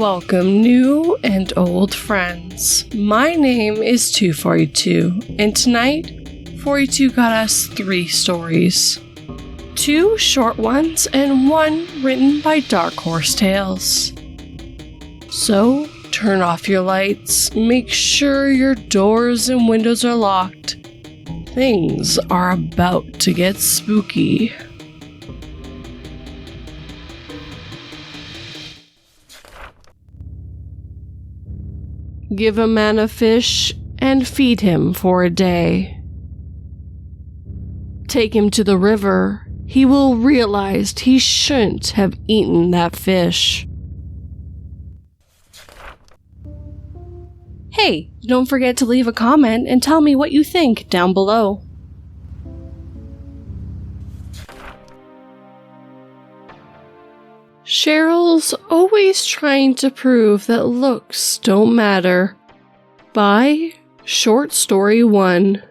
Welcome, new and old friends. My name is 242, and tonight, 42 got us 3 stories. 2 short ones and 1 written by Dark Horse Tales. So, turn off your lights, make sure your doors and windows are locked. Things are about to get spooky. Give a man a fish and feed him for a day. Take him to the river. He will realize he shouldn't have eaten that fish. Hey, don't forget to leave a comment and tell me what you think down below. Cheryl's always trying to prove that looks don't matter. By Short Story 1.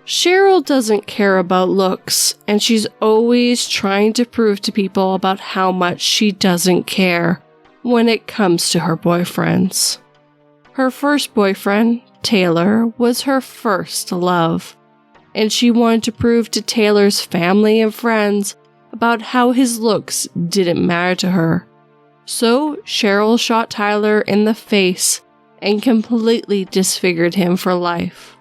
Cheryl doesn't care about looks, and she's always trying to prove to people about how much she doesn't care when it comes to her boyfriends. Her first boyfriend, Taylor, was her first love, and she wanted to prove to Taylor's family and friends about how his looks didn't matter to her. So Cheryl shot Tyler in the face and completely disfigured him for life.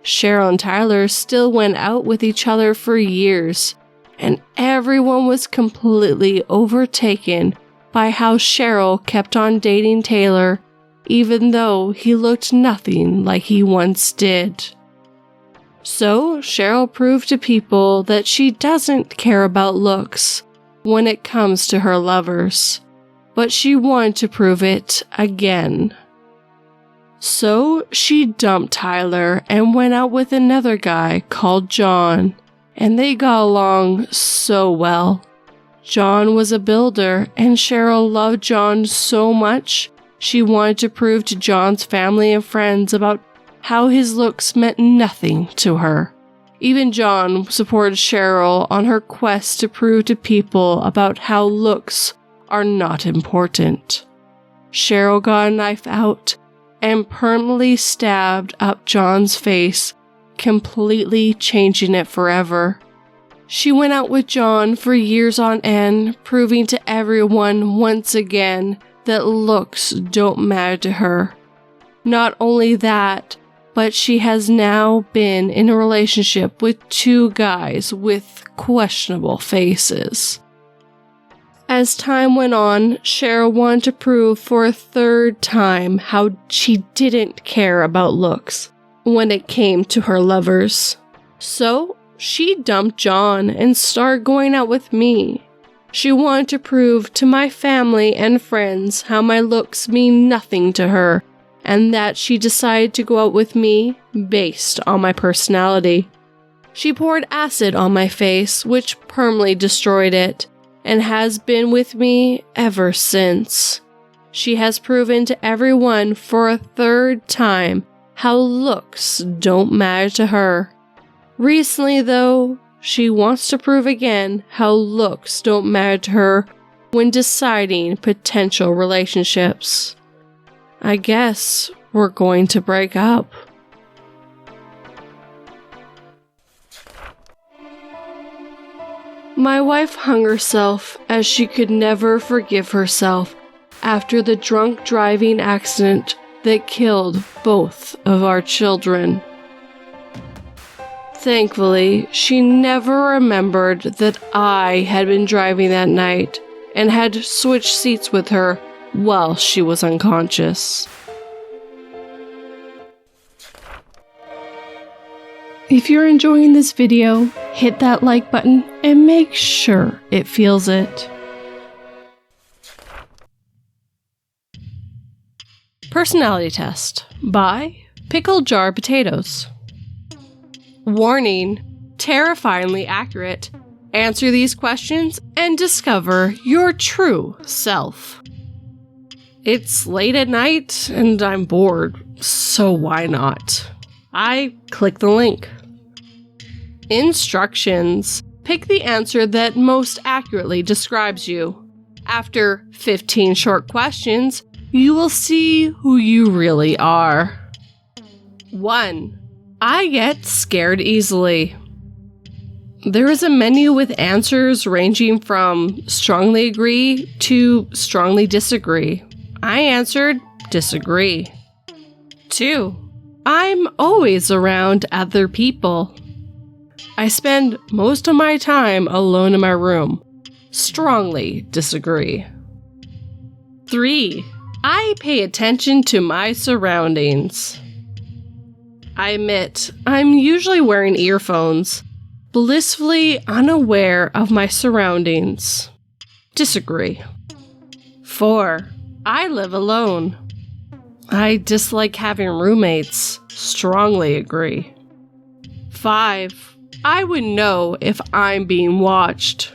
Cheryl and Tyler still went out with each other for years, and everyone was completely overtaken by how Cheryl kept on dating Taylor even though he looked nothing like he once did. So, Cheryl proved to people that she doesn't care about looks when it comes to her lovers, but she wanted to prove it again. So, she dumped Tyler and went out with another guy called John, and they got along so well. John was a builder, and Cheryl loved John so much, she wanted to prove to John's family and friends about how his looks meant nothing to her. Even John supported Cheryl on her quest to prove to people about how looks are not important. Cheryl got a knife out and permanently stabbed up John's face, completely changing it forever. She went out with John for years on end, proving to everyone once again that looks don't matter to her. Not only that, but she has now been in a relationship with 2 guys with questionable faces. As time went on, Cheryl wanted to prove for a 3rd time how she didn't care about looks when it came to her lovers. So, she dumped John and started going out with me. She wanted to prove to my family and friends how my looks mean nothing to her, and that she decided to go out with me based on my personality. She poured acid on my face, which permanently destroyed it, and has been with me ever since. She has proven to everyone for a 3rd time how looks don't matter to her. Recently, though, she wants to prove again how looks don't matter to her when deciding potential relationships. I guess we're going to break up. My wife hung herself as she could never forgive herself after the drunk driving accident that killed both of our children. Thankfully, she never remembered that I had been driving that night and had switched seats with her while she was unconscious. If you're enjoying this video, hit that like button and make sure it feels it. Personality Test by Picklejarpotatoes. Warning: terrifyingly accurate. Answer these questions and discover your true self. It's late at night and I'm bored, so why not? I click the link. Instructions: pick the answer that most accurately describes you. After 15 short questions, you will see who you really are. 1. I get scared easily. There is a menu with answers ranging from strongly agree to strongly disagree. I answered disagree. 2. I'm always around other people. I spend most of my time alone in my room. Strongly disagree. 3. I pay attention to my surroundings. I admit, I'm usually wearing earphones, blissfully unaware of my surroundings. Disagree. 4. I live alone. I dislike having roommates. Strongly agree. 5. I would know if I'm being watched.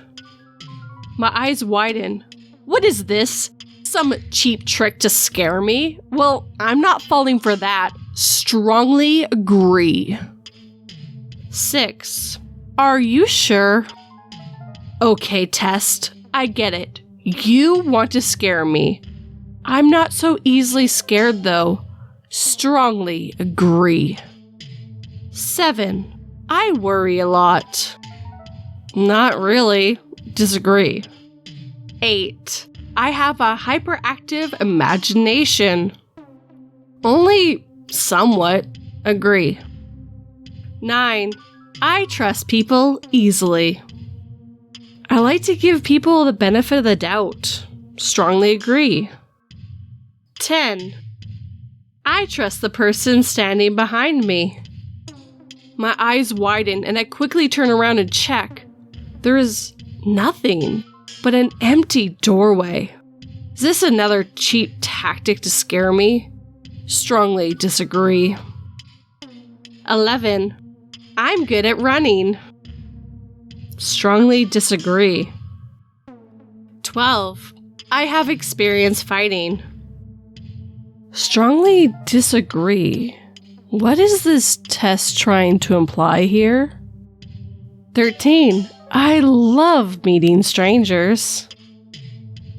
My eyes widen. What is this? Some cheap trick to scare me? Well, I'm not falling for that. Strongly agree. 6. Are you sure? Okay, test. I get it. You want to scare me. I'm not so easily scared, though. Strongly agree. 7. I worry a lot. Not really. Disagree. 8. I have a hyperactive imagination. Only somewhat. Agree. 9. I trust people easily. I like to give people the benefit of the doubt. Strongly agree. 10. I trust the person standing behind me. My eyes widen and I quickly turn around and check. There is nothing but an empty doorway. Is this another cheap tactic to scare me? Strongly disagree. 11. I'm good at running. Strongly disagree. 12. I have experience fighting. Strongly disagree. What is this test trying to imply here? 13. I love meeting strangers.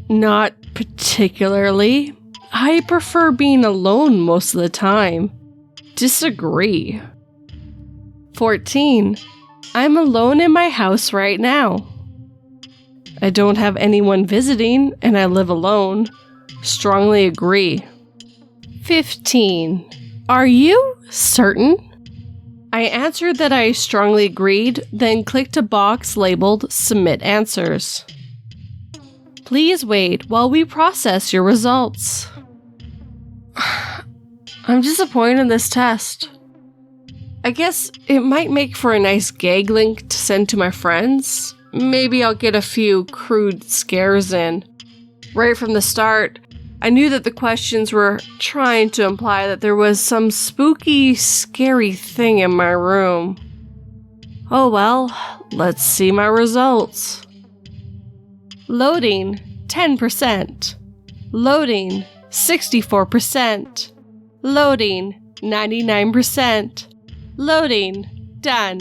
Not particularly. I prefer being alone most of the time. Disagree. 14. I'm alone in my house right now. I don't have anyone visiting and I live alone. Strongly agree. 15. Are you certain? I answered that I strongly agreed, then clicked a box labeled Submit Answers. Please wait while we process your results. I'm disappointed in this test. I guess it might make for a nice gag link to send to my friends. Maybe I'll get a few crude scares in. Right from the start, I knew that the questions were trying to imply that there was some spooky, scary thing in my room. Oh well, let's see my results. Loading, 10%. Loading, 64%. Loading, 99%. Loading, done.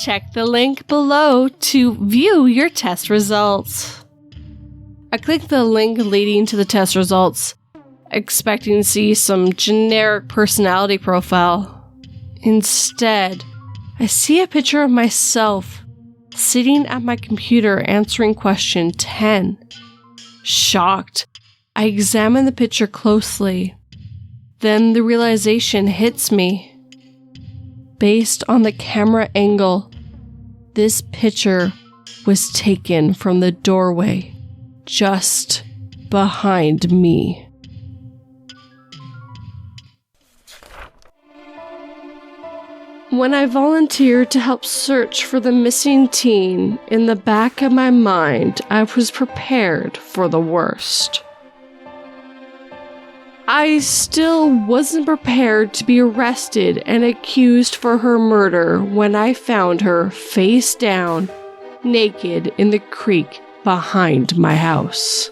Check the link below to view your test results. I clicked the link leading to the test results, expecting to see some generic personality profile. Instead, I see a picture of myself sitting at my computer answering question 10. Shocked, I examine the picture closely. Then the realization hits me. Based on the camera angle, this picture was taken from the doorway just behind me. When I volunteered to help search for the missing teen, in the back of my mind, I was prepared for the worst. I still wasn't prepared to be arrested and accused for her murder when I found her face down, naked in the creek behind my house.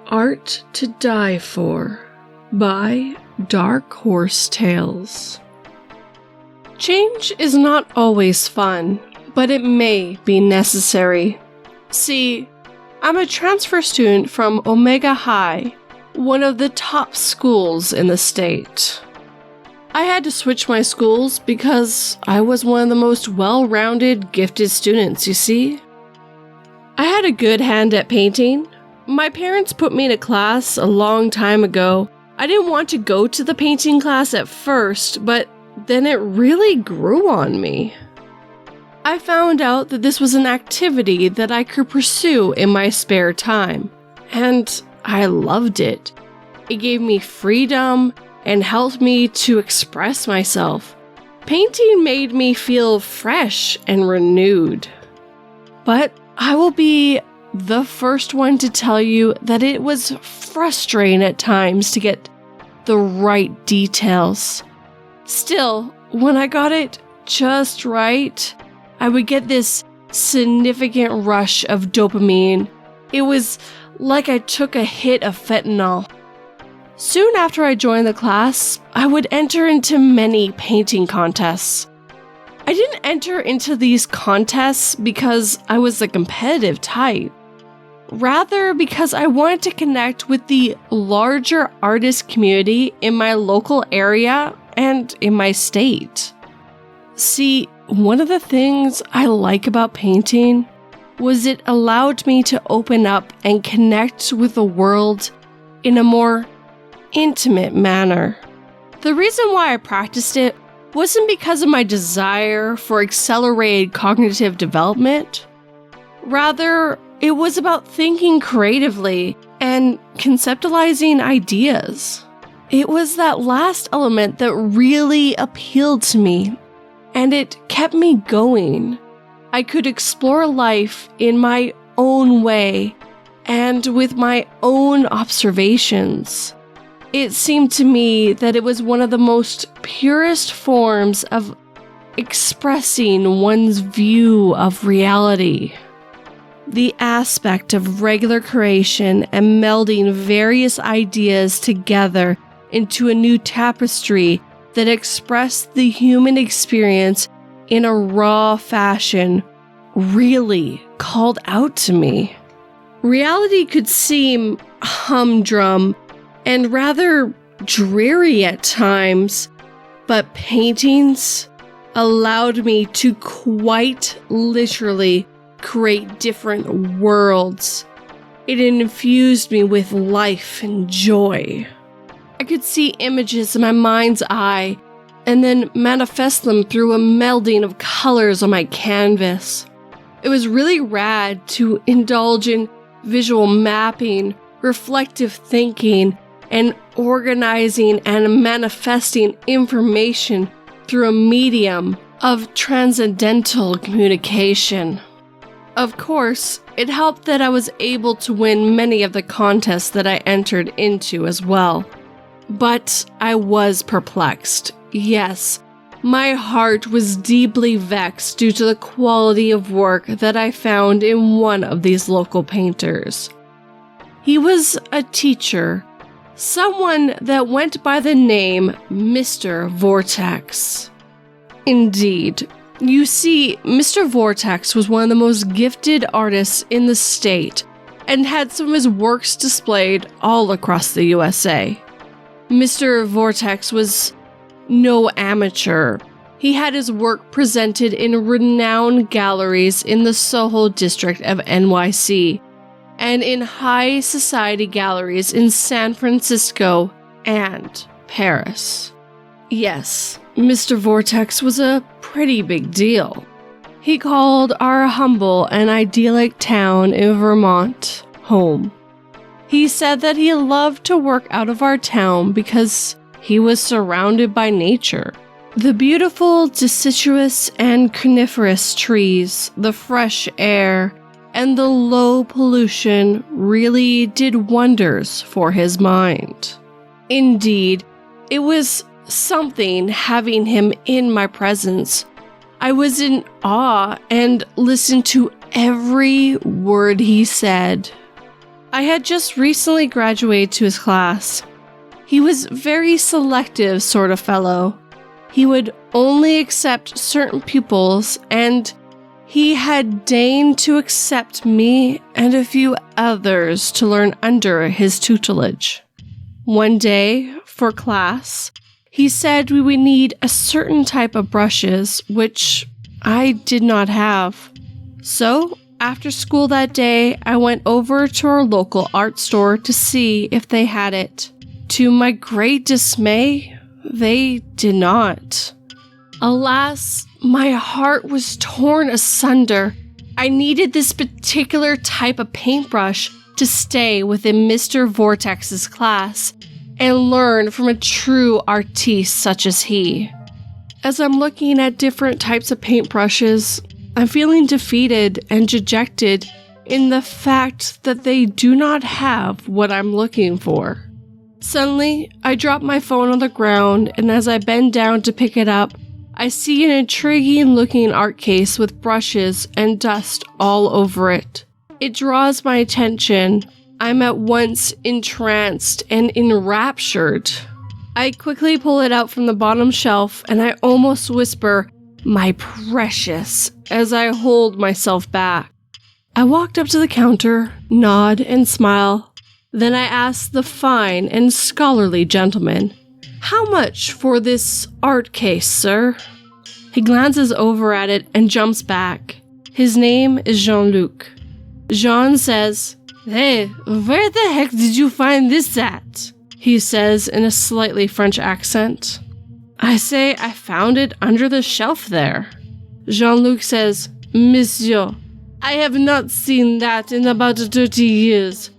Art to Die For by Dark Horse Tales. Change is not always fun, but it may be necessary. See, I'm a transfer student from Omega High, one of the top schools in the state. I had to switch my schools because I was one of the most well-rounded, gifted students, you see. I had a good hand at painting. My parents put me in a class a long time ago. I didn't want to go to the painting class at first, but then it really grew on me. I found out that this was an activity that I could pursue in my spare time, and I loved it. It gave me freedom and helped me to express myself. Painting made me feel fresh and renewed. But I will be the first one to tell you that it was frustrating at times to get the right details. Still, when I got it just right, I would get this significant rush of dopamine. It was like I took a hit of fentanyl. Soon after I joined the class, I would enter into many painting contests. I didn't enter into these contests because I was the competitive type. Rather, because I wanted to connect with the larger artist community in my local area and in my state. See, one of the things I like about painting was it allowed me to open up and connect with the world in a more intimate manner. The reason why I practiced it wasn't because of my desire for accelerated cognitive development. Rather, it was about thinking creatively and conceptualizing ideas. It was that last element that really appealed to me, and it kept me going. I could explore life in my own way and with my own observations. It seemed to me that it was one of the most purest forms of expressing one's view of reality. The aspect of regular creation and melding various ideas together into a new tapestry that expressed the human experience in a raw fashion really called out to me. Reality could seem humdrum and rather dreary at times, but paintings allowed me to quite literally create different worlds. It infused me with life and joy. I could see images in my mind's eye and then manifest them through a melding of colors on my canvas. It was really rad to indulge in visual mapping, reflective thinking, and organizing and manifesting information through a medium of transcendental communication. Of course, it helped that I was able to win many of the contests that I entered into as well. But I was perplexed. Yes, my heart was deeply vexed due to the quality of work that I found in one of these local painters. He was a teacher, someone that went by the name Mr. Vortex. Indeed, you see, Mr. Vortex was one of the most gifted artists in the state and had some of his works displayed all across the USA. Mr. Vortex was no amateur. He had his work presented in renowned galleries in the Soho district of NYC and in high society galleries in San Francisco and Paris. Yes, Mr. Vortex was a pretty big deal. He called our humble and idyllic town in Vermont home. He said that he loved to work out of our town because he was surrounded by nature. The beautiful deciduous and coniferous trees, the fresh air, and the low pollution really did wonders for his mind. Indeed, it was something having him in my presence. I was in awe and listened to every word he said. I had just recently graduated to his class. He was very selective sort of fellow. He would only accept certain pupils, and he had deigned to accept me and a few others to learn under his tutelage. One day, for class, he said we would need a certain type of brushes, which I did not have. So, after school that day, I went over to our local art store to see if they had it. To my great dismay, they did not. Alas, my heart was torn asunder. I needed this particular type of paintbrush to stay within Mr. Vortex's class and learn from a true artiste such as he. As I'm looking at different types of paintbrushes, I'm feeling defeated and dejected in the fact that they do not have what I'm looking for. Suddenly, I drop my phone on the ground, and as I bend down to pick it up, I see an intriguing-looking art case with brushes and dust all over it. It draws my attention. I'm at once entranced and enraptured. I quickly pull it out from the bottom shelf, and I almost whisper, "My precious," as I hold myself back. I walked up to the counter, nod and smile. Then I asked the fine and scholarly gentleman, "How much for this art case, sir?" He glances over at it and jumps back. His name is Jean-Luc. Jean says, "Hey, where the heck did you find this at?" he says in a slightly French accent. I say I found it under the shelf there. Jean-Luc says, "Monsieur, I have not seen that in about 30 years.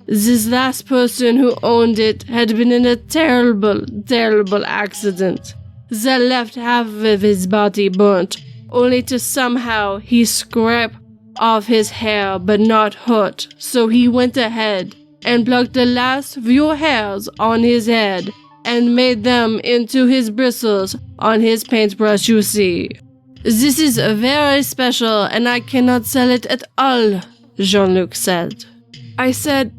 This last person who owned it had been in a terrible, terrible accident. The left half of his body burnt, only to somehow he scrape off his hair but not hurt, so he went ahead and plucked the last few hairs on his head and made them into his bristles on his paintbrush, you see. This is very special and I cannot sell it at all," Jean-Luc said. I said,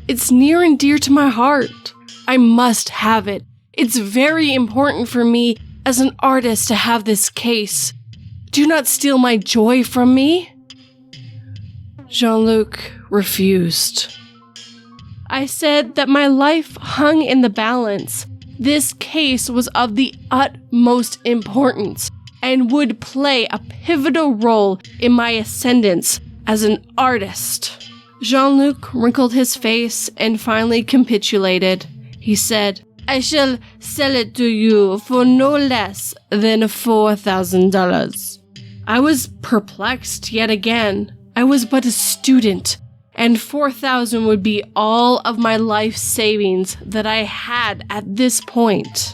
"It's near and dear to my heart. I must have it. It's very important for me as an artist to have this case. Do not steal my joy from me." Jean-Luc refused. I said that my life hung in the balance. This case was of the utmost importance and would play a pivotal role in my ascendance as an artist. Jean-Luc wrinkled his face and finally capitulated. He said, "I shall sell it to you for no less than $4,000. I was perplexed yet again. I was but a student, and $4,000 would be all of my life savings that I had at this point.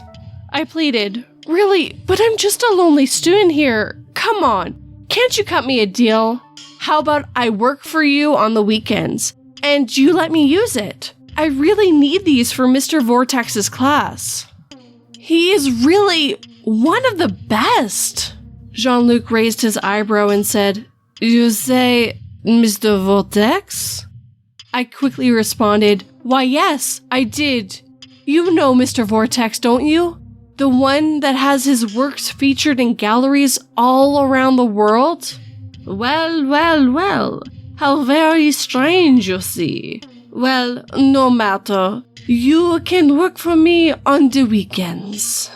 I pleaded, "Really, but I'm just a lonely student here. Come on, can't you cut me a deal? How about I work for you on the weekends, and you let me use it? I really need these for Mr. Vortex's class. He is really one of the best." Jean-Luc raised his eyebrow and said, "You say Mr. Vortex?" I quickly responded, "Why yes, I did. You know Mr. Vortex, don't you? The one that has his works featured in galleries all around the world?" "Well, well, well. How very strange, you see. Well, no matter. You can work for me on the weekends."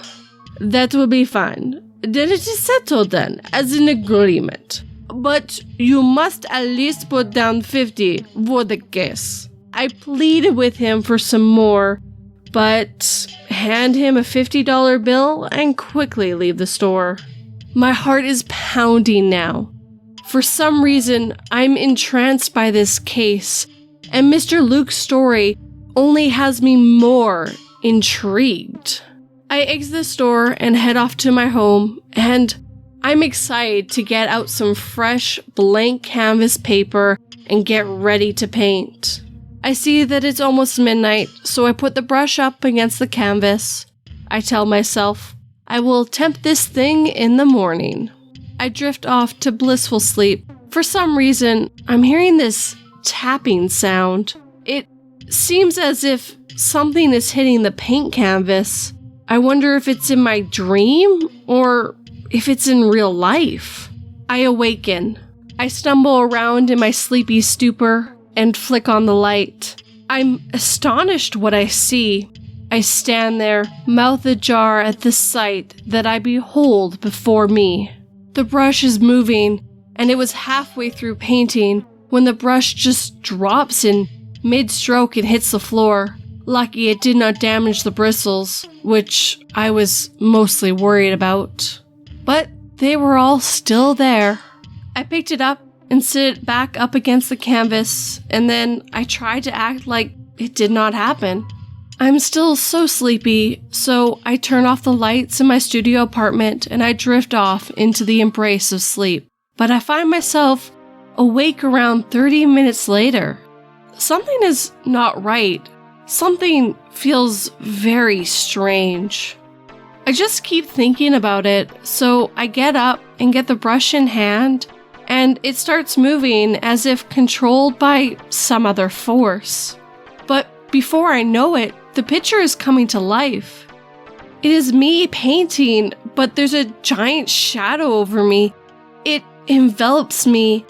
"That will be fine. Then it is settled then, as an agreement. But you must at least put down $50 for the case." I pleaded with him for some more, but hand him a $50 bill and quickly leave the store. My heart is pounding now. For some reason, I'm entranced by this case, and Mr. Luke's story only has me more intrigued. I exit the store and head off to my home, and I'm excited to get out some fresh blank canvas paper and get ready to paint. I see that it's almost midnight, so I put the brush up against the canvas. I tell myself, I will attempt this thing in the morning. I drift off to blissful sleep. For some reason, I'm hearing this tapping sound. It seems as if something is hitting the paint canvas. I wonder if it's in my dream or if it's in real life. I awaken. I stumble around in my sleepy stupor and flick on the light. I'm astonished what I see. I stand there, mouth ajar at the sight that I behold before me. The brush is moving, and it was halfway through painting when the brush just drops in mid-stroke and hits the floor. Lucky it did not damage the bristles, which I was mostly worried about. But they were all still there. I picked it up and set it back up against the canvas, and then I tried to act like it did not happen. I'm still so sleepy, so I turn off the lights in my studio apartment and I drift off into the embrace of sleep. But I find myself awake around 30 minutes later. Something is not right. Something feels very strange. I just keep thinking about it, so I get up and get the brush in hand, and it starts moving as if controlled by some other force. But before I know it, the picture is coming to life. It is me painting, but there's a giant shadow over me. It envelops me.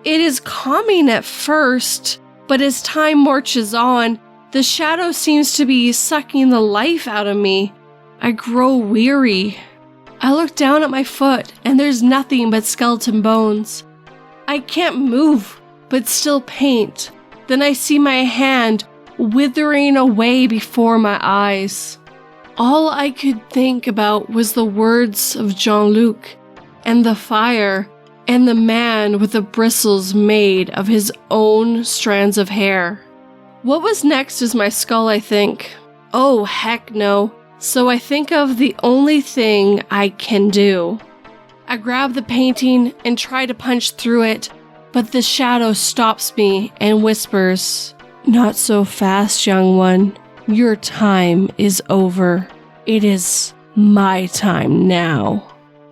It is calming at first, but as time marches on, the shadow seems to be sucking the life out of me. I grow weary. I look down at my foot, and there's nothing but skeleton bones. I can't move, but still paint. Then I see my hand withering away before my eyes. All I could think about was the words of Jean-Luc, and the fire, and the man with the bristles made of his own strands of hair. What was next is my skull, I think. Oh, heck no. So I think of the only thing I can do. I grab the painting and try to punch through it, but the shadow stops me and whispers, "Not so fast, young one. Your time is over. It is my time now.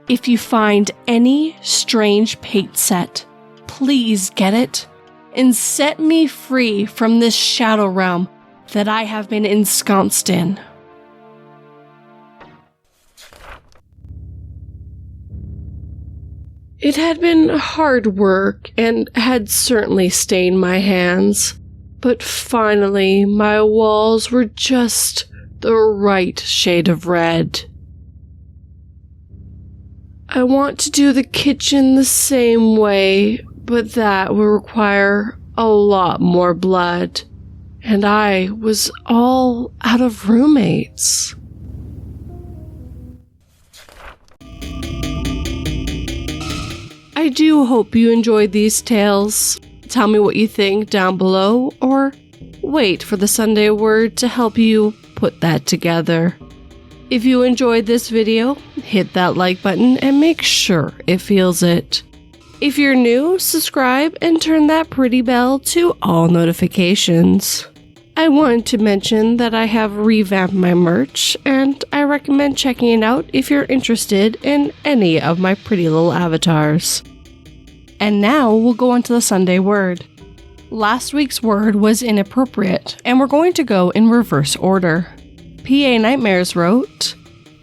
If you find any strange paint set, please get it and set me free from this shadow realm that I have been ensconced in." It had been hard work and had certainly stained my hands, but finally my walls were just the right shade of red. I want to do the kitchen the same way, but that will require a lot more blood, and I was all out of roommates. I do hope you enjoyed these tales. Tell me what you think down below, or wait for the Sunday word to help you put that together. If you enjoyed this video, hit that like button and make sure it feels it. If you're new, subscribe and turn that pretty bell to all notifications. I wanted to mention that I have revamped my merch, and I recommend checking it out if you're interested in any of my pretty little avatars. And now we'll go on to the Sunday word. Last week's word was inappropriate, and we're going to go in reverse order. PA Nightmares wrote,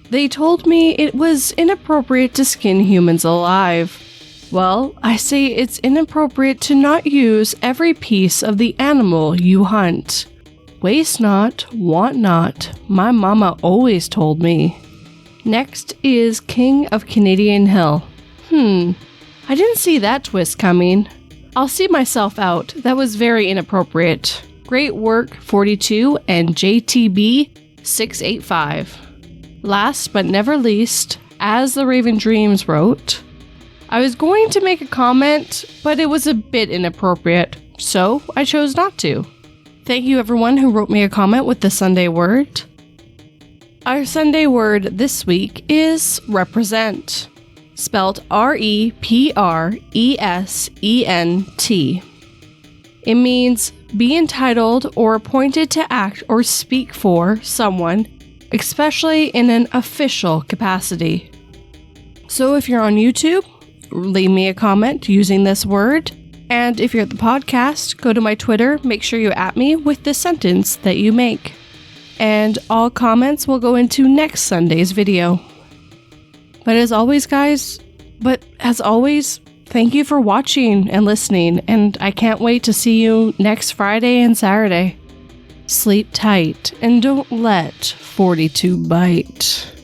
"They told me it was inappropriate to skin humans alive. Well, I say it's inappropriate to not use every piece of the animal you hunt. Waste not, want not, my mama always told me." Next is King of Canadian Hill. I didn't see that twist coming. I'll see myself out. That was very inappropriate. Great work, 42 and JTB 685. Last but never least, As the Raven Dreams wrote, "I was going to make a comment, but it was a bit inappropriate, so I chose not to." Thank you everyone who wrote me a comment with the Sunday word. Our Sunday word this week is represent, spelled REPRESENT. It means be entitled or appointed to act or speak for someone, especially in an official capacity. So if you're on YouTube, leave me a comment using this word. And if you're at the podcast, go to my Twitter, make sure you @ me with the sentence that you make. and all comments will go into next Sunday's video. But as always, thank you for watching and listening, and I can't wait to see you next Friday and Saturday. Sleep tight and don't let 42 bite.